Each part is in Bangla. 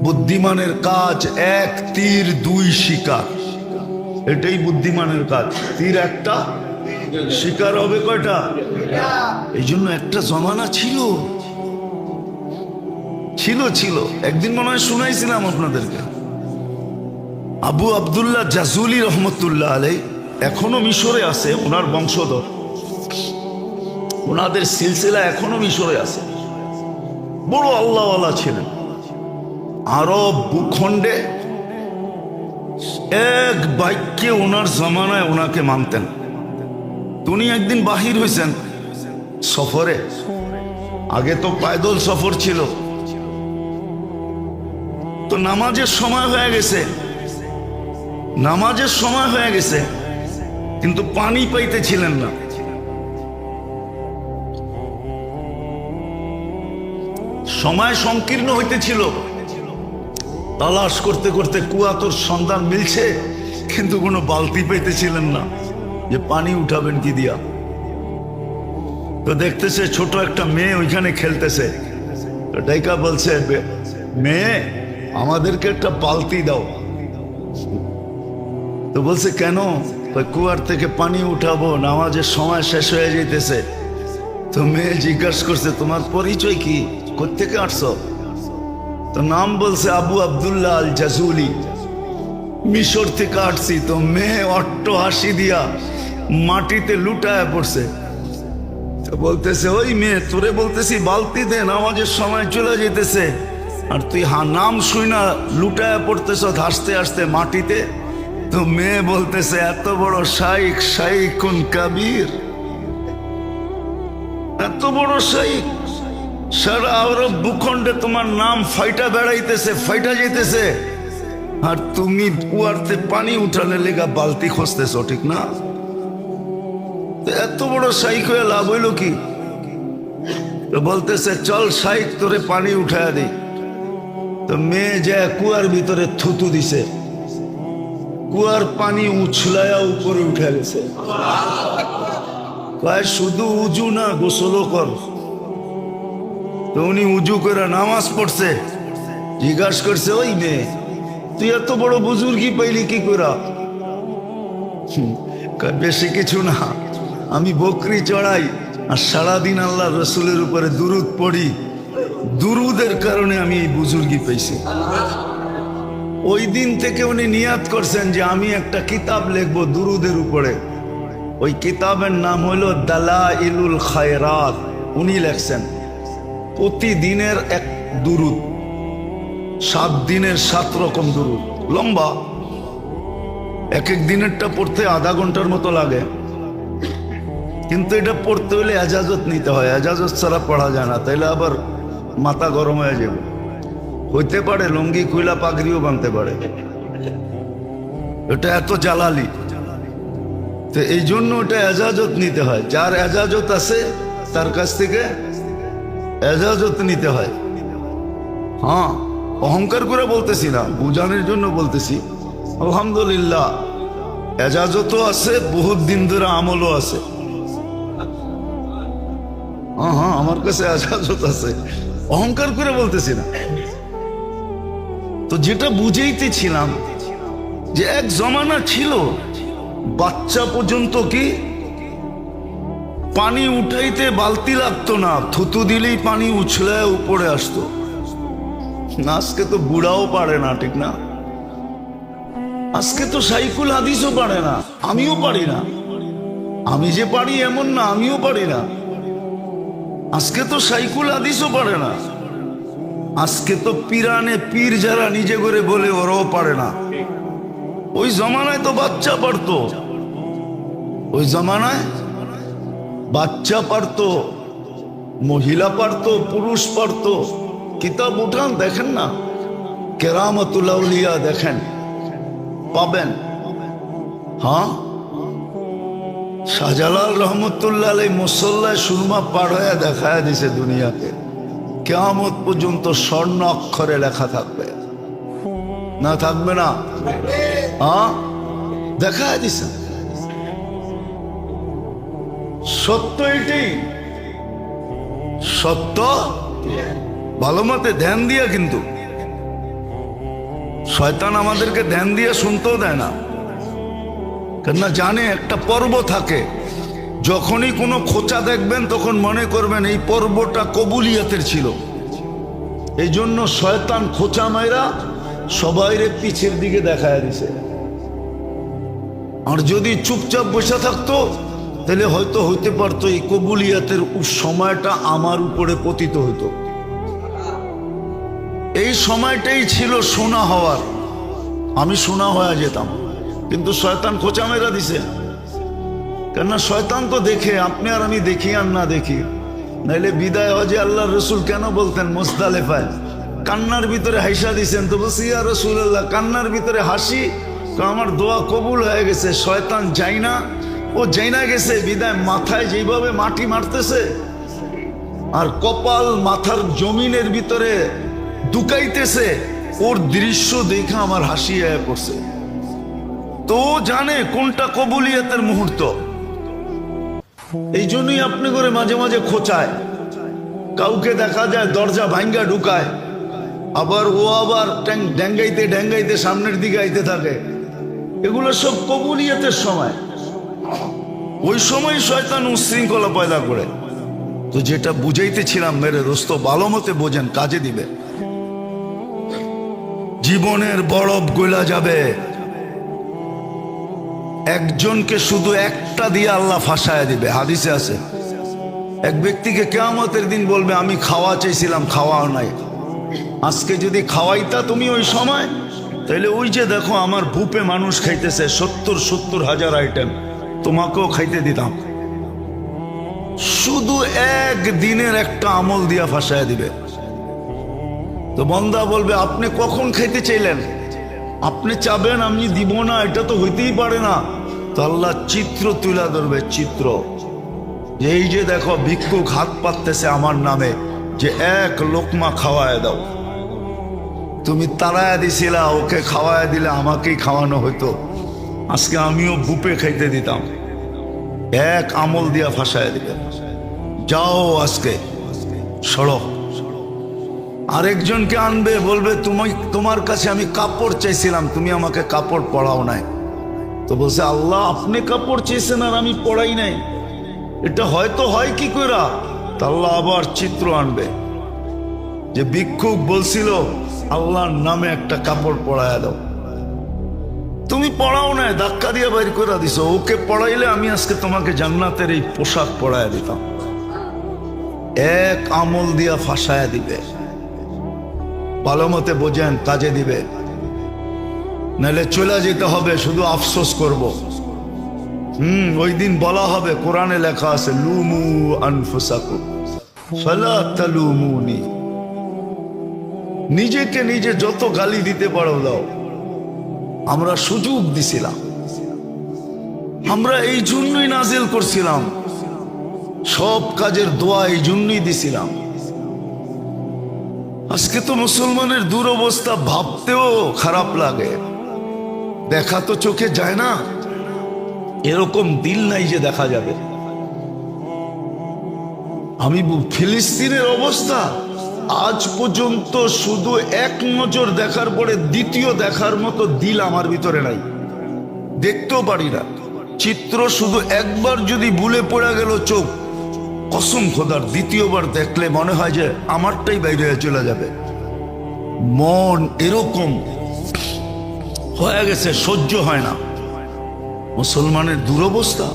বুদ্ধিমানের কাজ এক তীর দুই শিকার, এটাই বুদ্ধিমানের কাজ। তীর একটা, শিকার হবে কয়টা? এই জন্য একটা জমানা ছিল ছিল ছিল একদিন মনে হয় শুনাইছিলাম আপনাদেরকে, আবু আব্দুল্লাহ জাজুলি রহমতুল্লাহ আলাই এখনো মিশরে আছে, ওনার বংশধর, ওনাদের সিলসিলা এখনো মিশরে আছে। বড় আল্লাহওয়ালা ছিলেন। আরব ভূখণ্ডে এক বাক্যে ওনার জমানায় ওনাকে মানতেন। উনি একদিন বাহির হয়েছেন সফরে, আগে তো পায়দল সফর ছিল, তো নামাজের সময় হয়ে গেছে, নামাজের সময় হয়ে গেছে, কিন্তু পানি পাইতেছিলেন না। সময় সংকীর্ণ হইতেছিল, তালাশ করতে করতে কুয়াতোর সন্ধান মিলছে, কিন্তু কোনো বালতি পাইতেছিলেন না যে পানি উঠাবেন কি দিয়া। তো দেখতেছে ছোট একটা মেয়ে ওইখানে খেলতেছে, তো ডাইকা বলছে, মেয়ে আমাদেরকে একটা বালতি দাও। তো বলছে কেন? কুয়ার থেকে পানি উঠাবো, নামাজের সময় শেষ হয়ে যাইতেছে। তো মেয়ে জিজ্ঞাসা করছে, তোমার পরিচয় কি, কোত্থেকে আসছো? তো নাম বলছে আবু আব্দুল্লাহ আল জাজুলি, মিশর থেকে আসছি। তো মেয়ে অট্ট হাসি দিয়া মাটিতে লুটায় পড়ছে। তো বলতেছে, ওই মেয়ে, তোরে বলতেছি বালতি দে, নামাজের সময় চলে যেতেছে, আর তুই নাম শুই না লুটায় পড়তেছ হাসতে হাসতে মাটিতে। তো মেয়ে বলতেছে, এত বড় শাইখ, শাইখুন কাবীর, এত বড় শাইখ, সারা আরব ভূখণ্ডে তোমার নাম ফাইটা বেড়াইতেছে, ফাইটা যেতেছে, আর তুমি কুয়ারতে পানি উঠালে লেগা বালতি খুঁজতেছ, ঠিক না? এত বড় শাইখ হয়ে লাভ হইল কি? তো বলতেছে, চল শাইখ তোরে পানি উঠায় দিই। তো মেয়ে যায় কুয়ার ভিতরে থুতু দিছে, কুয়ার পানি উছলায়া উপরে উঠে গেছে। কয় শুধু উজু না, গোসলও কর। তো উনি উজু করে নামাজ পড়ছে। জিজ্ঞাসা করছে, ওই মেয়ে, তুই এত বড় বুজুর্গি পাইলি কি করা? বেশি কিছু না, আমি বকরি চড়াই আর সারাদিন আল্লাহ রসুলের উপরে দুরুদ পড়ি, দুরুদের কারণে আমি এই বুজুর্গি পাইছি। ওই দিন থেকে উনি নিয়াত করছেন যে আমি একটা কিতাব লিখবো দুরুদের উপরে। ওই কিতাবের নাম হলো দালাইলুল খায়রাত। উনি লেখছেন প্রতিদিনের এক দুরুদ, 7 দিনের 7 রকম দুরুদ, লম্বা। এক এক দিনেরটা পড়তে আধা ঘন্টার মতো লাগে, কিন্তু এটা পড়তে হলে এজাজত নিতে হয়, এজাজত ছাড়া পড়া যায় না, তাইলে আবার মাথা গরম হয়ে যাবে। হইতে পারে লুঙ্গি খুইলা পাগড়িও বানতে পারে, এটা এত জালালি। তো এই জন্য ওটা এজাজত নিতে হয়, যার এজাজত আছে তার কাছ থেকে এজাজত নিতে হয়। হ্যাঁ, অহংকার করে বলতেছি না, বুঝানোর জন্য বলতেছি। আলহামদুলিল্লাহ, এজাজতও আছে, বহুত দিন ধরে আমলও আছে। হ্যাঁ হ্যাঁ, আমার কাছে এজাজত আছে, অহংকার করে বলতেছি না। তো যেটা বুঝাইতেছিলাম যে এক জমানা ছিল, বাচ্চা পর্যন্ত কি পানি উঠাইতে বালতি লাগতো না, থুতু দিলেই পানি উছলে উপরে আসতো। আজকে তো বুড়াও পারে না, ঠিক না? আজকে তো সাইকুল হাদিসও পারে না, আমিও পারি না। আমি যে পারি এমন না, আমিও পারি না। আজকে তো সাইকুল হাদিসও পারে না। আজকে তো পিরানে পীর যারা নিজে করে বলে ওরাও পারে না। ওই জমানায় তো বাচ্চা পারতো, ওই জমানায় বাচ্চা পারতো, মহিলা পারতো, পুরুষ পারতো। কিতাব উঠান, দেখেন না, কেরামতুল আউলিয়া দেখেন, পাবেন। হ্যাঁ, শাহজালাল রহমতুল্লাহ আলাই মুসল্লায় সুরমা পার হয়ে দেখায় দিছে দুনিয়াকে, কিয়ামত পর্যন্ত স্বর্ণ অক্ষরে লেখা থাকবে, না থাকবে না? হ্যাঁ, দেখায় দিছে। সত্য এটাই, সত্য। ভালো মতে ধ্যান দিয়া কিন্তু শয়তান আমাদেরকে ধ্যান দিয়ে শুনতেও দেয় না, কেননা জানে একটা পর্ব থাকে। যখনই কোনো খোঁচা দেখবেন তখন মনে করবেন এই পর্বটা কবুলিয়তের ছিল। এই জন্য শয়তান খোঁচা মাইরা সবাইরে পিছের দিকে দেখায় দিছে। আর যদি চুপচাপ বসে থাকতো তাহলে হয়তো হইতে পারতো এই কবুলিয়তের সময়টা আমার উপরে পতিত হইতো। এই সময়টাই ছিল সোনা হওয়ার, আমি সোনা হয়ে যেতাম, কিন্তু শয়তান খোঁচা মেরা দিছে। কেননা শয়তান তো দেখে, আপনি আর আমি দেখি আর না দেখি। নাইলে বিদায় হজে আল্লাহর রসুল কেন বলতেন মুজদালিফায় কান্নার ভিতরে হাসা দিছেন? তো বলছি ইয়া রাসূলুল্লাহ, কান্নার ভিতরে হাসি তো আমার দোয়া কবুল হয়ে গেছে। শয়তান যাই না, ও যাইনা গেছে বিদায় মাথায় যেভাবে মাটি মারতেছে আর কপাল মাথার জমিনের ভিতরে দুকাইতেছে, ওর দৃশ্য দেখে আমার হাসি আয়া পড়ছে। তো জানে কোনটা কবুলিয়তের মুহূর্ত। এই জন্যই আপনি করে মাঝে মাঝে খোঁচায়, কাউকে দেখা যায় দরজা ভাঙ্গা ঢুকায়, আবার ও আবার ড্যাঙ্গাইতে ড্যাঙ্গাইতে সামনের দিকে আইতে থাকে। এগুলো সব কবুলিয়তের সময়। ওই সময় শয়তান উশৃঙ্খলা পয়দা করে। তো যেটা বুঝাইতেছিলাম মেরে দোস্ত, ভালো মতে বোঝেন, কাজে দিবে। জীবনের বরফ গলা যাবে, একজনকে শুধু একটা দিয়ে আল্লাহ ফাঁসায় দিবে। হাদিসে আছে, এক ব্যক্তিকে কিয়ামতের দিন বলবে আমি খাওয়া চাইছিলাম, খাওয়াও নাই। আজকে যদি খাওয়াইতা তুমি ওই সময়, তাহলে ওই যে দেখো আমার বুপে মানুষ খাইতেছে 70 হাজার আইটেম, তোমাকেও খাইতে দিতাম। শুধু এক দিনের একটা আমল দিয়া ফাঁসায় দিবে। তো বন্দা বলবে আপনি কখন খাইতে চাইলেন? আপনি চাবেন আমি দিব না, এটা তো হইতেই পারে না। তো আল্লাহ চিত্র তুলা ধরবে, চিত্র, যে এই যে দেখো ভিক্ষুক হাত পাততেছে আমার নামে, যে এক লোকমা খাওয়ায় দাও। তুমি তাড়ায় দিছিলা, ওকে খাওয়ায় দিলে আমাকেই খাওয়ানো হইতো, আজকে আমিও বুপে খাইতে দিতাম। এক আমল দিয়া ফাঁসায় দিবে, যাও আজকে সড়ক। আরেকজনকে আনবে, বলবে তোমার কাছে আমি কাপড় চাইছিলাম, তুমি আমাকে কাপড় পরাও নাই। তো বলছে আল্লাহ আপনি কাপড় চেয়েছেন আর আমি পরাই নাই, এটা হয়তো হয় কি কইরা? তা আল্লাহ আবার চিত্র আনবে, যে ভিক্ষুক বলছিল আল্লাহর নামে একটা কাপড় পরায়া দাও, তুমি পড়াও নাই, ধাক্কা দিয়ে বাইর করে দিছো। ওকে পড়াইলে আমি আজকে তোমাকে জান্নাতের এই পোশাক পরায়া দিতাম। এক আমল দিয়া ফাঁসায়া দিবে। ভালো মতে বোঝেন, কাজে দিবে, নাহলে চলে যেতে হবে, শুধু আফসোস করব। ওই দিন বলা হবে, কোরআনে লেখা আছে লুমু আনফুসাকুম ফালা তালুমুনি, নিজেকে নিজে যত গালি দিতে পারো দাও। আমরা সুযোগ দিছিলাম, আমরা এই জন্যই নাজিল করছিলাম, সব কাজের দোয়া এই জন্যই দিছিলাম। আজকে তো মুসলমানের দুরবস্থা ভাবতেও খারাপ লাগে। দেখা তো চোখে যায় না, এরকম দিল নাই যে দেখা যাবে। আমি ফিলিস্তিনের অবস্থা আজ পর্যন্ত শুধু এক নজর দেখার পরে দ্বিতীয় দেখার মতো দিল আমার ভিতরে নাই, দেখতেও পারি না। চিত্র শুধু একবার যদি ভুলে পড়ে গেল চোখ, কসম খোদার দ্বিতীয়বার দেখলে মনে হয় যে আমারটাই বাইরে হয়ে চলে যাবে। মন এরকম হয়ে গেছে, সহ্য হয় না। মুসলমানের দুরবস্থা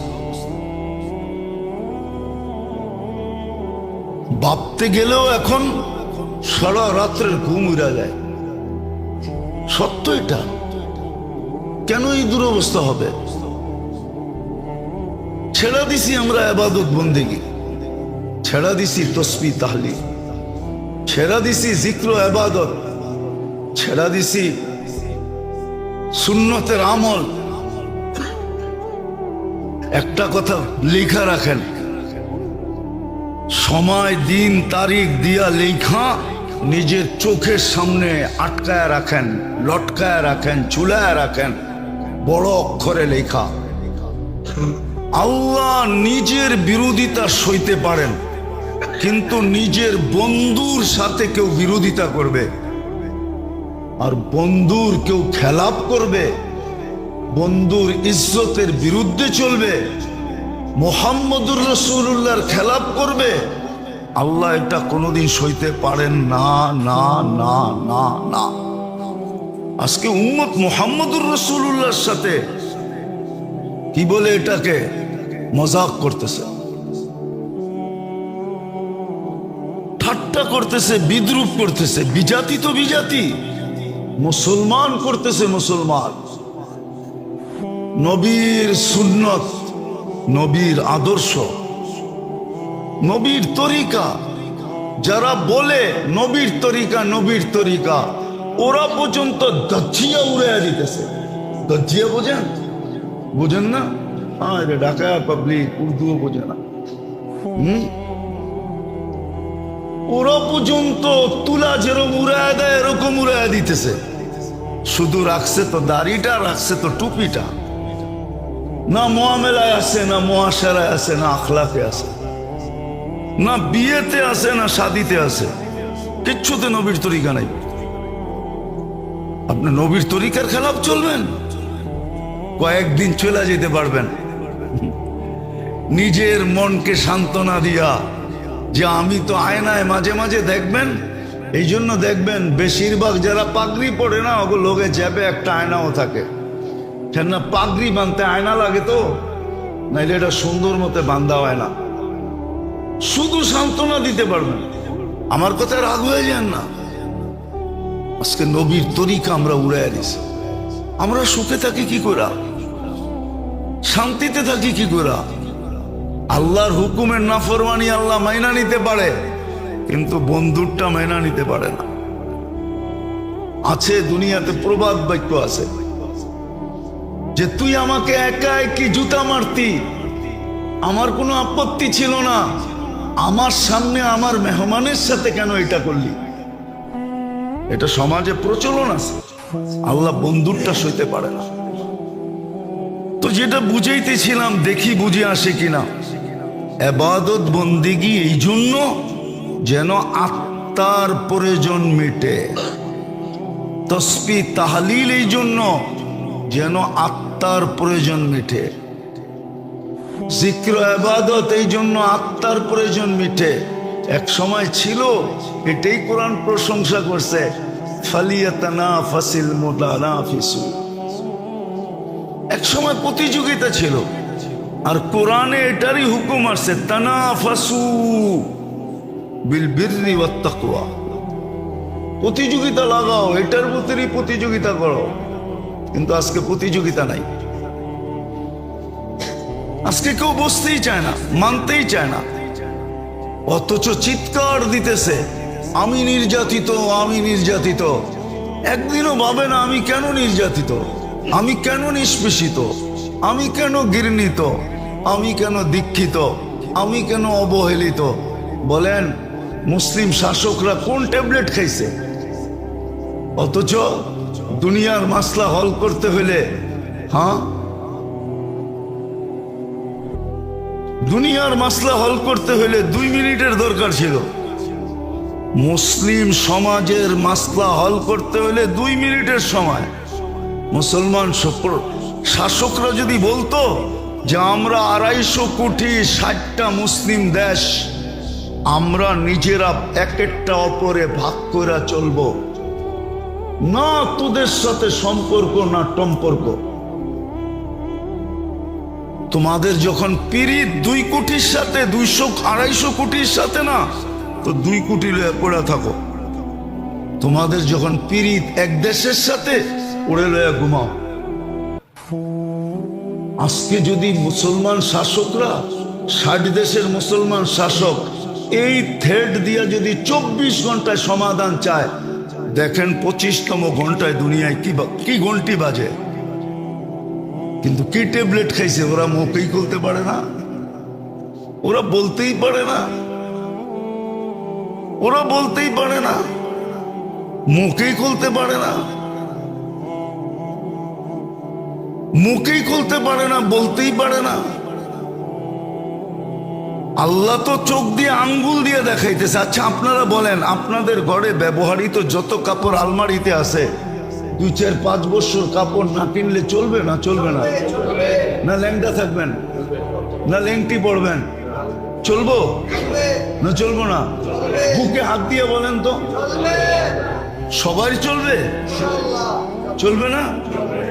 ভাবতে গেলেও এখন সারা রাত্রের ঘুম উড়া যায়। সত্য এটা। কেন এই দুরবস্থা হবে? ছেড়া দিছি আমরা ইবাদত বন্দেগী, ছেড়া দিছি তসবিহ তাহলিল, ছেড়া দিছি জিক্র ইবাদত, ছেড়া দিছি সুন্নতের আমল। একটা কথা লেখা রাখেন, সময় দিন তারিখ দিয়া লেখা নিজের চোখের সামনে আটকায় রাখেন, লটকায় রাখেন, চুলায় রাখেন, বড় অক্ষরে লেখা। আল্লাহ নিজের বিরোধিতা সইতে পারেন, কিন্তু নিজের বন্ধুর সাথে কেউ বিরোধিতা করবে, আর বন্ধুর কেউ খেলাপ করবে, বন্ধুর ইজ্জতের বিরুদ্ধে চলবে, মুহাম্মদুর রাসূলুল্লাহর খেলাপ করবে, আল্লাহ এটা কোনোদিন সইতে পারেন না না না না না। আজকে উম্মত মুহাম্মদুর রাসূলুল্লাহর সাথে কি বলে এটাকে মজাক করতেছে, ঠাট্টা করতেছে, বিদ্রুপ করতেছে, বিজাতি তো বিজাতি, মুসলমান করতেছে মুসলমান। নবীর সুন্নত, নবীর আদর্শ, নবীর তরিকা যারা বলে নবীর তরিকা নবীর তরিকা, ওরা পর্যন্ত গজ্জিয়া উড়াইয়া দিতেছে। গজ্জিয়া বোঝেন? বোঝেন না? হ্যাঁ, এটা ঢাকা পাবলিক উর্দুও বোঝে না। ওরা পর্যন্ত তুলা যেরকম উড়াইয়া দেয় এরকম উড়াইয়া দিতেছে। শুধু রাখছে তো দাড়িটা, রাখছে তো টুপিটা, না মুআমেলায় আছে, না মুআশারায় আছে, না আখলাকে আছে, না বিয়েতে আছে, না শাদিতে আছে, কিচ্ছুতে নবীর তরিকা নাই। আপনি নবীর তরিকার খেলাফ চলবেন, কয়েকদিন চলে যেতে পারবেন নিজের মনকে সান্ত্বনা দিয়া যে আমি তো আয়নায় মাঝে মাঝে দেখবেন। এই জন্য দেখবেন বেশিরভাগ যারা পাগড়ি পড়ে না, ওগুলো লোকে জ্যাবে একটা আয়নাও থাকে, কেননা পাগড়ি বাঁধতে আয়না লাগে তো, নাইলে এটা সুন্দর মতো বান্ধা হয় না। শুধু সান্ত্বনা দিতে পারবেন, আমার কথায় রাগ হয়ে যান না। আজকে নবীর তরিকা আমরা উড়াইয়া দিছি। আমরা সুখে থাকি কি করে, শান্তিতে থাকি কি করে? আল্লাহর হুকুমের নাফরমানি আল্লাহ মাইনা নিতে পারে, কিন্তু বন্ধুরটা মাইনা নিতে পারে না। আছে দুনিয়াতে প্রবাদ বাক্য আছে যে তুই আমাকে একা একই জুতা মারতি, আমার কোনো আপত্তি ছিল না, আমার সামনে আমার মেহমানের সাথে কেন এটা করলি? এটা সমাজে প্রচলন আছে। আল্লাহ বন্ধুরটা সইতে পারে না। তো যেটা বুঝাইতেছিলাম, দেখি বুঝে আসে কিনা। ইবাদত বন্দেগী এই জন্য যেন আত্মার প্রয়োজন মিটে, তাসবিহ তাহলিল এই জন্য যেন আত্মার প্রয়োজন মিটে, জিক্র ইবাদত এই জন্য আত্মার প্রয়োজন মিটে। এক সময় ছিল, এটাই কোরআন প্রশংসা করছে, ফালিয়াতানাফাসিল মুতানাফিসুন। এক সময় প্রতিযোগিতা ছিল, আর কোরআনে এটারই হুকুম আসছে, তানাফাসু বিল বিররি ওয়াত তাকওয়া। প্রতিযোগিতা লাগাও, এটার ভিতরেই প্রতিযোগিতা করো। কিন্তু আজকে প্রতিযোগিতা নাই। আজকে কেউ বসতেই চায় না, মানতেই চায় না, অথচ চিৎকার দিতেছে আমি নির্যাতিত, আমি নির্যাতিত। একদিনও ভাবে না আমি কেন নির্যাতিত, আমি কেন নিষ্পেষিত, আমি কেন ঘৃণিত, আমি কেন দীক্ষিত, আমি কেন অবহেলিত। বলেন মুসলিম শাসকরা কোন ট্যাবলেট খাইছে? অথচ দুনিয়ার মাসলা হল করতে হলে, হ্যাঁ, দুনিয়ার মাসলা হল করতে হলে 2 মিনিটের দরকার ছিল। মুসলিম সমাজের মাসলা হল করতে হলে 2 মিনিটের সময়। মুসলমান শাসকরা যদি বলতো যে আমরা 250 কোটি 60টা মুসলিম দেশ, আমরা নিজেরা এক একটা অপরে ভাগ করে চলবো, না তোদের সাথে সম্পর্ক না টম্পর্ক। তোমাদের যখন পিরিত 2 কোটির সাথে, 200-250 কোটির সাথে না, তো 2 কোটি লয়ে পড়ে থাকো। তোমাদের যখন পিরিত এক দেশের সাথে, ওরে লয়ে ঘুমাও। আজকে যদি মুসলমান শাসকরা, 60 দেশের মুসলমান শাসক এই থ্রেড দিয়া যদি 24 ঘন্টায় সমাধান চায়, দেখেন 25তম ঘন্টায় দুনিয়ায় কি ঘন্টি বাজে। কিন্তু কি ট্যাবলেট খাইছে, ওরা মুখেই খুলতে পারে না, ওরা বলতেই পারে না, ওরা বলতেই পারে না, মুখেই খুলতে পারে না, মুখেই খুলতে পারে না, বলতেই পারে না। আল্লাহ তো চোখ দিয়ে আঙ্গুল দিয়ে দেখাইতেছে। আচ্ছা আপনারা বলেন, আপনাদের ঘরে ব্যবহৃত যত কাপড় আলমারিতে আছে, 2-4-5 বছর কাপড় না কিনলে চলবে না? চলবে না? না ল্যাংটা থাকবেন, না ল্যাংটি পড়বেন? চলবো না চলবো না? বুকে হাত দিয়ে বলেন তো, সবাই চলবে? চলবে না?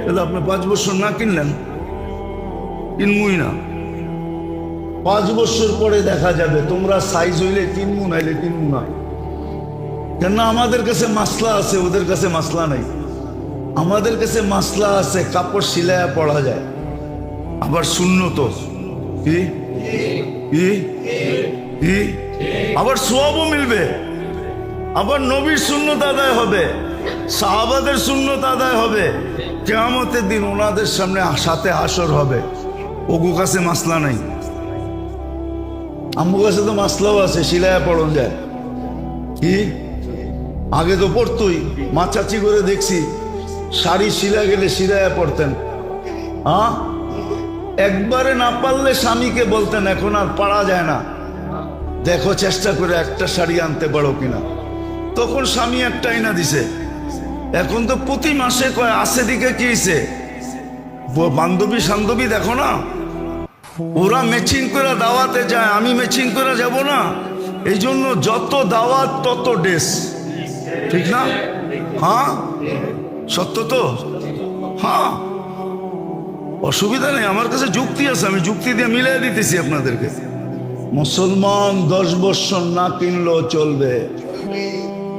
তাহলে আপনি 5 বছর না কিনলেন, কিনবই না। 5 বছর পরে দেখা যাবে তোমরা সাইজ হইলে কিনবো, নাইলে কিনবো না। কেন? আমাদের কাছে মাসলা আছে, ওদের কাছে মাসলা নাই। আমাদের কাছে মাসলা আছে, কাপড় সিলায়া পড়া যায়, আবার সুন্নত কি কি কি, আবার সওয়াবও মিলবে, আবার নবীর সুন্নত আদায় হবে, সাহাবাদের সুন্নত আদায় হবে। কিয়ামতের দিন ওনাদের সামনে সাথে হাসর হবে। ওগো কাছে মাসলা নাই, আম্মু কাছে তো মাসলাও আছে, সিলায়া পড়ন যায়। কি আগে তো পড়তোই, মা চাচি করে দেখছি শাড়ি সিলা গেলে সিলায়া পড়তেন। হ্যাঁ, একবারে না পারলে স্বামীকে বলতেন এখন আর পারা যায় না, দেখো চেষ্টা করে একটা শাড়ি আনতে পারো কিনা। তখন স্বামী একটাই না দিছে। এখন তো প্রতি মাসে কয় আসে দিকে কি হয়েছে, বান্ধবী সান্ধবী দেখো না, ওরা ম্যাচিং করে দাওয়াতে যায়, আমি ম্যাচিং করে যাব না। এই জন্য যত দাওয়াত তত ড্রেস, ঠিক না? হ্যাঁ সত্য তো? হ্যাঁ, অসুবিধা নেই, আমার কাছে যুক্তি আছে, আমি যুক্তি দিয়ে মিলাই দিতেছি আপনাদেরকে। মুসলমান 10 বছর না কিনলেও চলবে,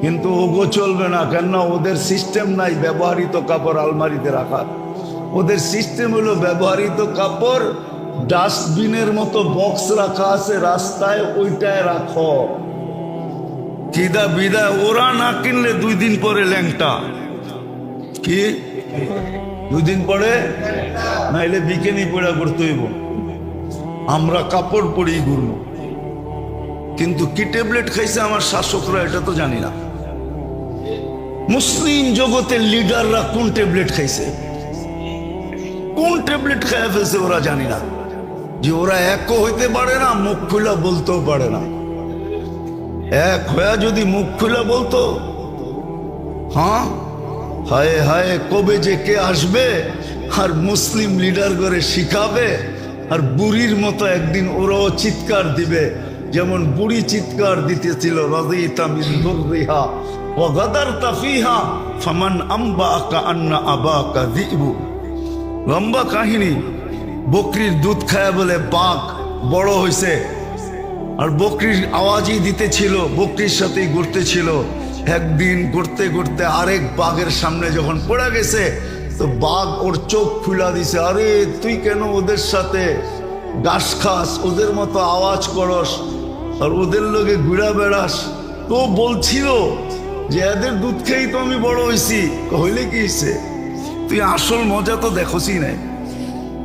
কিন্তু ওগো চলবে না। কেননা ওদের সিস্টেম নাই ব্যবহৃত কাপড় আলমারিতে রাখার। ওদের সিস্টেম হলো ব্যবহৃত কাপড় ডাস্টবিনের মতো বক্স রাখা আছে রাস্তায়, ওইটায় রাখো। কিদা বিদায় ওরা না কিনলে 2 দিন পরে ল্যাংটা। কি 2 দিন পরে? নাইলে বিকেনি পড়া করতে হইব। আমরা কাপড় পরেই ঘুরব, কিন্তু কি ট্যাবলেট খাইছে আমার শাসকরা এটা তো জানি না। মুসলিম জগতের লিডাররা কোন ট্যাবলেট খাইছে, কোন ট্যাবলেট খাইয়া ফেলছে ওরা জানি না। যে ওরা একও হইতে পারে না, মুখ খুলা বলতেও পারে না। এক হয়ে যদি মুখ খুলা বলতো, হ্যাঁ হায় হায় কবে যে কে আসবে আর মুসলিম লিডার করে শিখাবে, আর বুড়ির মতো একদিন ওরাও চিৎকার দিবে, যেমন বুড়ি চিৎকার দিতেছিল রাদিতা মিন দুররিহা ওয়া গাদারতা ফিহা ফামান আম্বাকা আন্না আবাকা যিবু। লম্বা কাহিনী। বকরির দুধ খায় বলে বাঘ বড় হয়েছে, আর বকরির আওয়াজই দিতেছিল, বকরির সাথেই ঘুরতেছিল। একদিন ঘুরতে ঘুরতে আরেক বাঘের সামনে যখন পড়ে গেছে, তো বাঘ ওর চোখ খুলা দিছে, আরে তুই কেন ওদের সাথে ঘাস খাস, ওদের মতো আওয়াজ করস, আর ওদের লোকে ঘুরা বেড়াস। তো বলছিল যে এদের দুধ খেয়েই তো আমি বড় হয়েছি। হইলে কি হয়েছে, তুই আসল মজা তো দেখোসই নাই।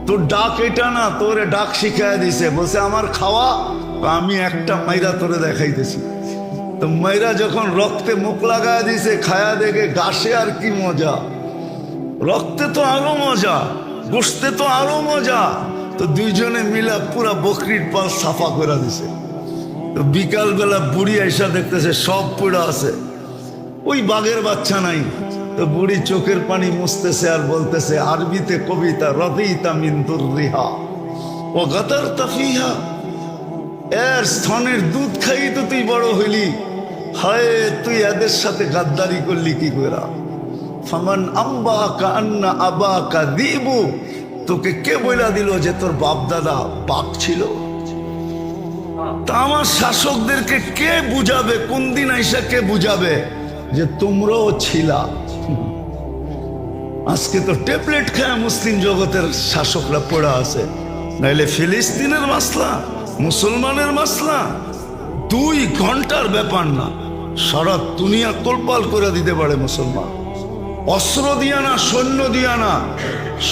তোর ডাক এটা না, তোরে ডাক শিখাই দিছে। বলছে আমার খাওয়া, আমি একটা মাইরা তোরে দেখাইতেছি। তো মাইরা যখন রক্তে মুখ লাগায় দিছে, খায়া দেখে ঘাসে আর কি মজা, রক্তে তো আরো মজা, গোশতে তো আরো মজা। তো দুইজনে মিলা পুরা বকরির পাল সাফা করে দিছে। তো বিকালবেলা বুড়ি আইসা দেখতেছে সব পুরা আছে, ওই বাঘের বাচ্চা নাই। তো বুড়ি চোখের পানি মুছতেছে আর বলতেছে আরবিতে কবিতা, রাদিতা মিন দুররিহা ওয়া গাদারতা ফিহা। এর স্তনের দুধ খাই তো তুই বড় হইলি, হায় তুই এদের সাথে গাদ্দারি করলি কি করে? ফামান আম্বাকা আন্না আবাকা যিবু। তোকে কে বইলা দিল যে তোর বাপ দাদা বাঘ ছিল? তা আমার শাসকদেরকে কে বুঝাবে, কোন দিন আইসা কে বুঝাবে যে তোমরাও ছিলা? আজকে তো ট্যাবলেট খায় মুসলিম জগতের শাসকরা পড়া আছে, নাইলে ফিলিস্তিনের মাসলা, মুসলমানের মাসলা 2 ঘন্টার ব্যাপার না, সারা দুনিয়া তোলপাল করে দিতে পারে মুসলমান। অস্ত্র দিয়া না, সৈন্য দিয়া না,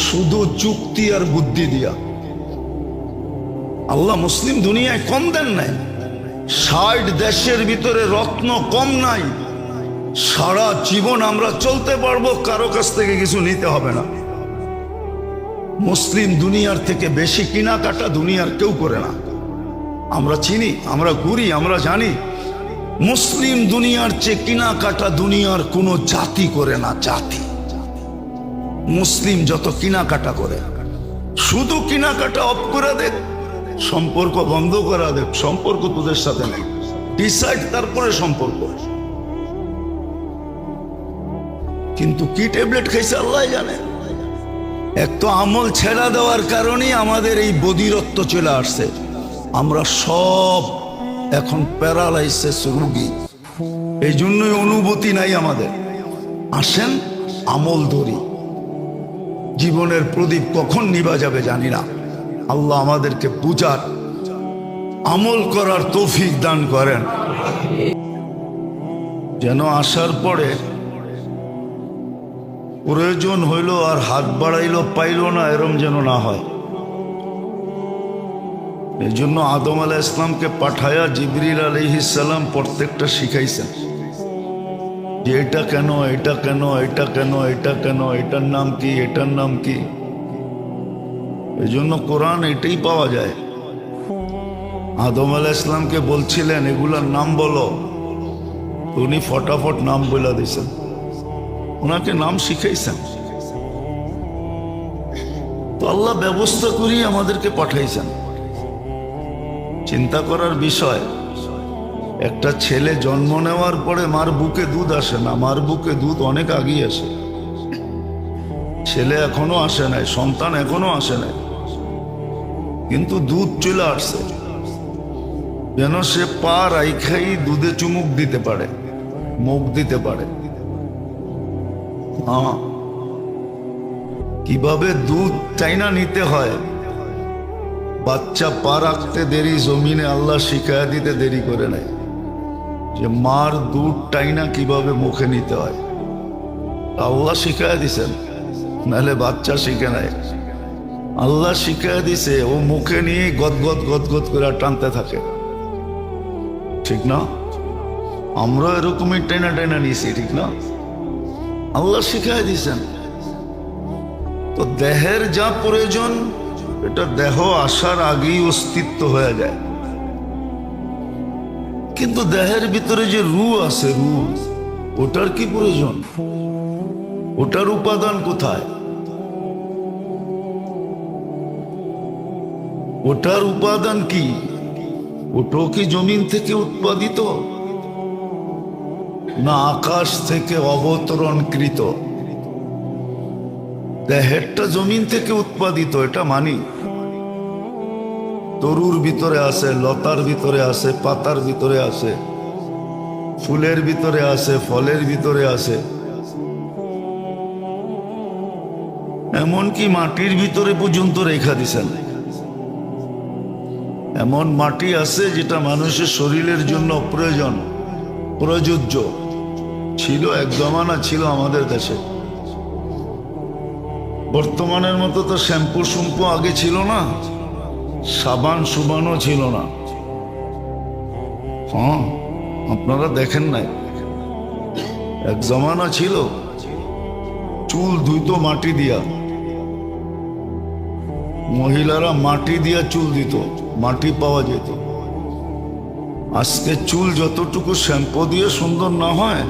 শুধু যুক্তি আর বুদ্ধি দিয়া। আল্লাহ মুসলিম দুনিয়ায় কম দেন নাই। 60 দেশের ভিতরে রত্ন কম নাই। সারা জীবন আমরা চলতে পারবো, কারো কাছ থেকে কিছু নিতে হবে না। মুসলিম দুনিয়ার থেকে বেশি কেনাকাটা দুনিয়ার কেউ করে না। আমরা চিনি, আমরা ঘুরি, আমরা জানি মুসলিম দুনিয়ার চেয়ে কেনাকাটা দুনিয়ার কোনো জাতি করে না। জাতি মুসলিম যত কেনাকাটা করে, শুধু কেনাকাটা অফ করে দেখ, সম্পর্ক বন্ধ করা দেখ, সম্পর্ক তোদের সাথে নেই, ডিসাইড তারপরে সম্পর্ক। কিন্তু কি ট্যাবলেট খাইছে আল্লাহ জানে। এক তো আমল ছেড়া দেওয়ার কারণেই আমাদের এই বধিরত্ব চলে আসছে। আমরা সব এখন প্যারালাইসিস রোগী, এই জন্যই অনুভূতি নাই আমাদের। আসেন আমল ধরি, জীবনের প্রদীপ কখন নিভা যাবে জানি না। আল্লাহ আমাদেরকে বুঝার, আমল করার তৌফিক দান করেন, যেন আসার পরে প্রয়োজন হইল আর হাত বাড়াইলো পাইল না, এরম যেন না হয়। এই জন্য আদম আলাইহিস সালামকে পাঠায়া জিবরিল আলাইহিস সালাম প্রত্যেকটা শিখাইছেন যে এটা কেন, এটা কেন, এটা কেন, এটা কেন, এটার নাম কি, এটার নাম কি। এই জন্য কোরআন এটাই পাওয়া যায়। আদম আলাইহিস সালামকে বলছিলেন এগুলার নাম বলো, উনি ফটাফট নাম বলে দিয়েছেন, ওনাকে নাম শিখাইছেন। তো আল্লাহ ব্যবস্থা করি আমাদেরকে পাঠাইছেন। চিন্তা করার বিষয়, একটা ছেলে জন্ম নেওয়ার পরে মার বুকে দুধ আসে না, মার বুকে দুধ অনেক আগেই আসে। ছেলে এখনো আসে নাই, সন্তান এখনো আসে নাই, কিন্তু দুধ চলে আসছে, যেন সে পা রাইখাই দুধে চুমুক দিতে পারে, মুখ দিতে পারে। কিভাবে দুধ চাইনা নিতে হয়, বাচ্চা পা রাখতে দেরি, জমিনে আল্লাহ শিখায়া দিতে দেরি করে নাই, যে মার দুধ টাইনা কিভাবে মুখে নিতে হয় আল্লাহ শিখায়া দিছেন, নাহলে বাচ্চা শিখে নাই। আল্লাহ শিখায়া দিছে, ও মুখে নিয়ে গদগদ গদগদ করে টানতে থাকে, ঠিক না? আমরা এরকমই টাইনা টাইনা নিয়েছি, ঠিক না? আল্লাহ শিখায়া দিছেন। তো দেহের যা প্রয়োজন, এটা দেহ আসার আগেই অস্তিত্ব হয়ে যায়। কিন্তু দেহের ভিতরে যে রূহ আছে, রূহ, ওটার কি প্রয়োজন? ওটার উপাদান কোথায়? ওটার উপাদান কি? ওটাও কি জমিন থেকে উৎপাদিত, না আকাশ থেকে অবতরণকৃত? দেহেরটা জমিন থেকে উৎপাদিত, এটা মানি। তরুর ভিতরে আছে, লতার ভিতরে আছে, পাতার ভিতরে আছে, ফুলের ভিতরে আছে, ফলের ভিতরে আছে, এমনকি মাটির ভিতরে পর্যন্ত রেখা দিছেন। এমন মাটি আছে যেটা মানুষের শরীরের জন্য প্রয়োজন, প্রযোজ্য ছিল, এক জমানা ছিল আমাদের দেশে। বর্তমানের মতো তো শ্যাম্পু শুম্পু আগে ছিল না, সাবান সুবানও ছিল না। হ্যাঁ, আপনারা দেখেন নাই, এক জমানা ছিল চুল ধুইতো মাটি দিয়া, মহিলারা মাটি দিয়া চুল দিত, মাটি পাওয়া যেত। আজকে চুল যতটুকু শ্যাম্পু দিয়ে সুন্দর না হয়,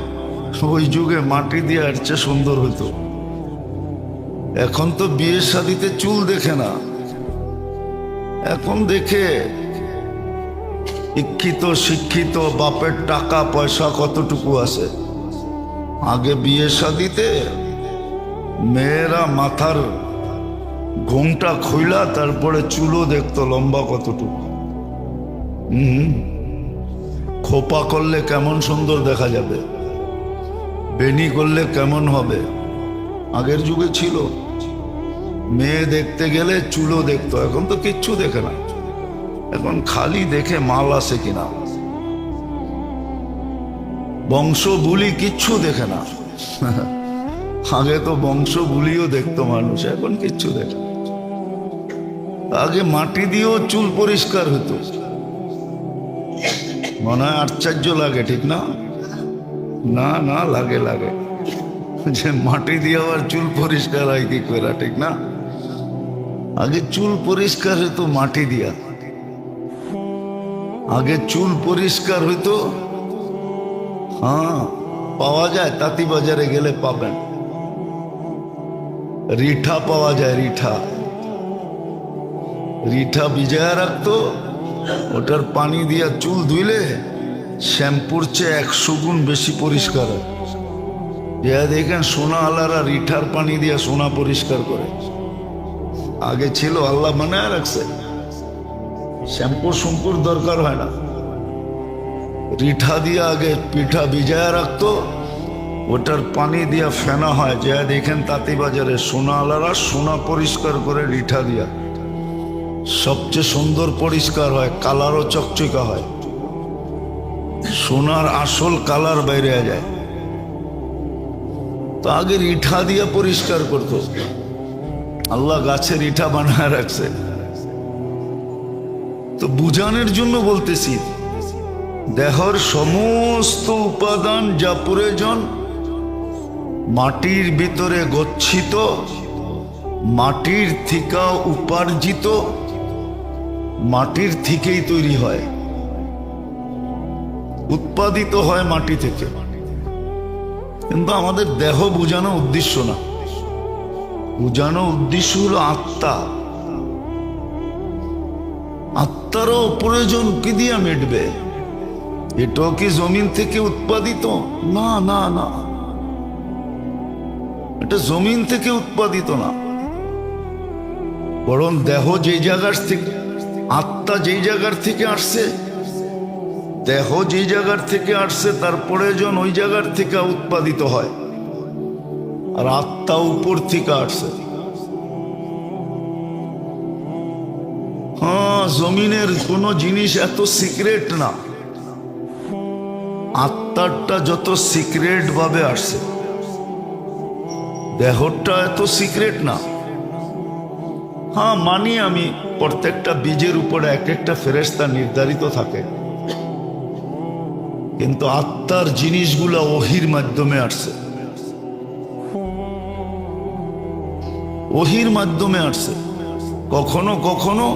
ওই যুগে মাটি দিয়ে এর চেয়ে সুন্দর হইতো। এখন তো বিয়ের শাদিতে চুল দেখে না, এখন দেখে শিক্ষিত শিক্ষিত বাপের টাকা পয়সা কতটুকু আছে। আগে বিয়ে শাদিতে মেয়েরা মাথার ঘোমটা খুইলা তারপরে চুলও দেখতো লম্বা কতটুকু, খোপা করলে কেমন সুন্দর দেখা যাবে, বেনি করলে কেমন হবে। আগের যুগে ছিল, মেয়ে দেখতে গেলে চুলও দেখতো। এখন তো কিচ্ছু দেখে না, এখন খালি দেখে মাল আছে কিনা, বংশ বুলি কিচ্ছু দেখে না। আগে তো বংশ বুলিও দেখতো মানুষ, এখন কিচ্ছু দেখে না। আগে মাটি দিয়েও চুল পরিষ্কার হতো, মনে হয় আশ্চর্য লাগে, ঠিক না? না না, লাগে লাগে, যে মাটি দিয়ে আবার চুল পরিষ্কার হয় কি করে, ঠিক না? আগে চুল পরিষ্কার হইতো মাটি দিয়া, আগে চুল পরিষ্কার হইতো। হ্যাঁ, পাওয়া যায়, তাঁতি বাজারে গেলে পাবেন। রিঠা পাওয়া যায়, রিঠা। রিঠা ভিজায়া রাখতো, ওটার পানি দিয়া চুল ধুইলে শ্যাম্পুর চেয়ে 100 গুণ বেশি পরিষ্কার হয়। দেখেন সোনা আলারা রিঠার পানি দিয়া সোনা পরিষ্কার করে। আগে ছিল, আল্লাহ বানায় রাখছে, শ্যাম্পু শ্যাম্পুর দরকার হয় না। রিঠা দিয়া আগে পিঠা ভিজায়া রাখতো, ওটার পানি দিয়া ফেনা হয়। যে দেখেন তাঁতিবাজারে সোনা আলারা সোনা পরিষ্কার করে রিঠা দিয়া, সবচেয়ে সুন্দর পরিষ্কার হয়, কালারও চকচকা হয়, সোনার আসল কালার বাইরে যায়। তো আগে রিঠা দিয়া পরিষ্কার করতো। আল্লাহ গাছের রিঠা বানায় রাখছে। তো বুঝানোর জন্য বলতেছি, দেহর সমস্ত উপাদান যা প্রয়োজন মাটির ভিতরে গচ্ছিত, মাটির থেকে উপার্জিত, মাটির থেকেই তৈরি হয়, উৎপাদিত হয় মাটি থেকে। কিন্তু আমাদের দেহ বোঝানো উদ্দেশ্য না, বোঝানো উদ্দেশ্য হলো আত্মা। আত্মারও প্রয়োজন কি দিয়া মিটবে? এটাও কি জমিন থেকে উৎপাদিত? না না না, এটা জমিন থেকে উৎপাদিত না। বরং দেহ যেই জায়গার থেকে, আত্মা যেই জায়গার থেকে আসছে, দেহ যেই জায়গার থেকে আসছে তার প্রয়োজন ওই জায়গার থেকে উৎপাদিত হয়। আর আত্মা উপর থেকে আসছে। হ্যাঁ, জমিনের কোনো জিনিস এত সিক্রেট না, আত্মারটা যত সিক্রেট ভাবে আসছে, দেহটা এত সিক্রেট না। হ্যাঁ মানি আমি, প্রত্যেকটা বীজের উপরে এক একটা ফেরেশতা নির্ধারিত থাকে, কিন্তু আত্মার জিনিসগুলা ওহির মাধ্যমে আসছে, ওহির মাধ্যমে আসছে। কখনো কখনো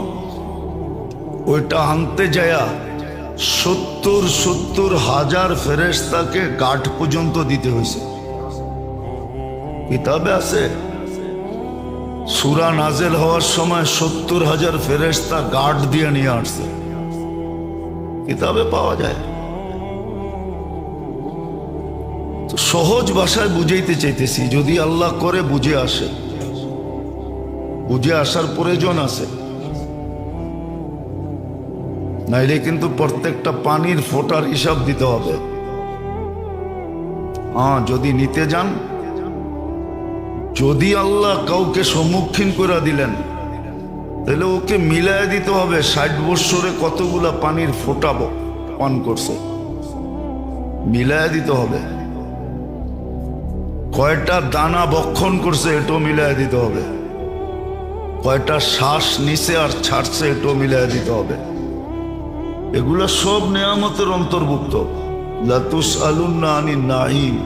ওইটা আনতে যায়া 70,000 ফেরেশতাকে গার্ড পর্যন্ত দিতে হয়েছে। কিতাবে আছে, সূরা নাজেল হওয়ার সময় 70,000 ফেরেশতা গার্ড দিয়ে নিয়ে আসছে, কিতাবে পাওয়া যায়। তো সহজ ভাষায় বুঝাইতে চাইতেছি, যদি আল্লাহ করে বুঝে আসে, বুঝে আসার প্রয়োজন আছে, নাইলে কিন্তু প্রত্যেকটা পানির ফোঁটার হিসাব দিতে হবে। হ্যাঁ, যদি নিতে যান, যদি আল্লাহ কাউকে সম্মুখীন করে দিলেন, তাহলে ওকে মিলায় দিতে হবে 60 বৎসরে কতগুলা পানির ফোঁটা পান করছে, মিলায় দিতে হবে। কয়টা দানা বক্ষণ করছে এটাও মিলায় দিতে হবে, কয়টা শ্বাস নিছে আর ছাড়ছে এটাও মিলায় দিতে হবে। এগুলা সব নেয়ামতের অন্তর্ভুক্ত। লা তুসআলুন্না আনিন নাঈম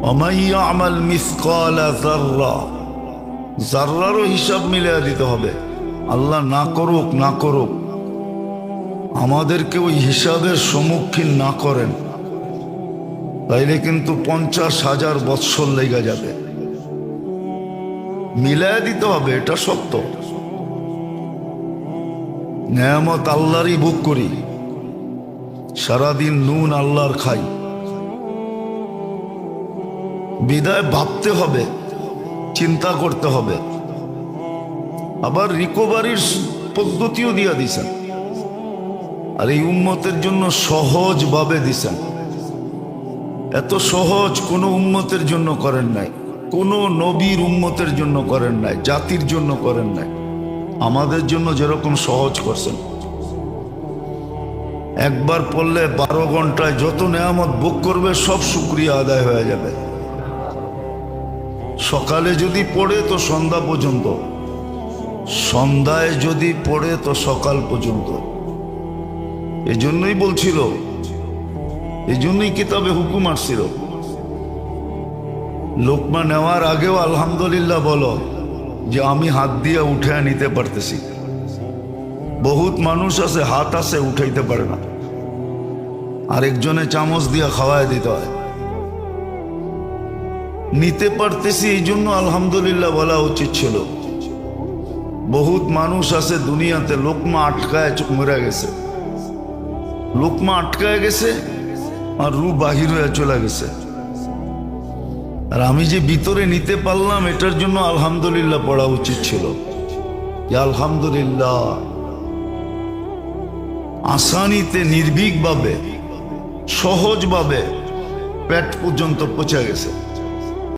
ওয়া মান ইয়া'মাল মিসকালা যাররা, যাররারও হিসাব মিলিয়ে দিতে হবে। আল্লাহ না করুক না করুক, আমাদেরকে ওই হিসাবের সম্মুখীন না করেন, তাইলে কিন্তু 50,000 বৎসর লেগে যাবে। মিলায় দিতে হবে, এটা সত্য। নেয়ামত আল্লাহরই ভোগ করি, সারাদিন নুন আল্লাহর খাই, বিদায় ভাবতে হবে, চিন্তা করতে হবে। আবার রিকভারির পদ্ধতিও দিয়া দিছেন, আর এই উম্মতের জন্য সহজ ভাবে দিছেন। এত সহজ কোন উম্মতের জন্য করেন নাই, কোন নবীর উম্মতের জন্য করেন নাই, জাতির জন্য করেন নাই। আমাদের জন্য যেরকম সহজ করছেন, একবার পড়লে 12 ঘন্টায় যত নেয়ামত ভোগ করবে সব শুকরিয়া আদায় হয়ে যাবে। সকালে যদি পড়ে তো সন্ধ্যা পর্যন্ত, সন্ধ্যায় যদি পড়ে তো সকাল পর্যন্ত। এই জন্যই বলছিল, এই জন্যই কিতাবে হুকুম আসছিল, লোকমা নেওয়ার আগেও আলহামদুলিল্লাহ বলো যে আমি হাত দিয়ে উঠে নিতে পারতেছি। বহুত মানুষ আছে হাত আছে উঠাইতে পারে না, আরেকজনে চামচ দিয়ে খাওয়ায় দিতে হয়। নিতে পারতেছি, এই জন্য আলহামদুলিল্লাহ বলা উচিত ছিল। বহুত মানুষ আছে দুনিয়াতে লোকমা আটকায় মরে গেছে, লোকমা আটকায় গেছে আর রু বাহির হয়ে চলে গেছে। আর আমি যে ভিতরে নিতে পারলাম, এটার জন্য আলহামদুলিল্লাহ পড়া উচিত ছিল। আলহামদুলিল্লাহ আসানিতে, নির্ভীকভাবে, সহজভাবে পেট পর্যন্ত পৌঁছে গেছে।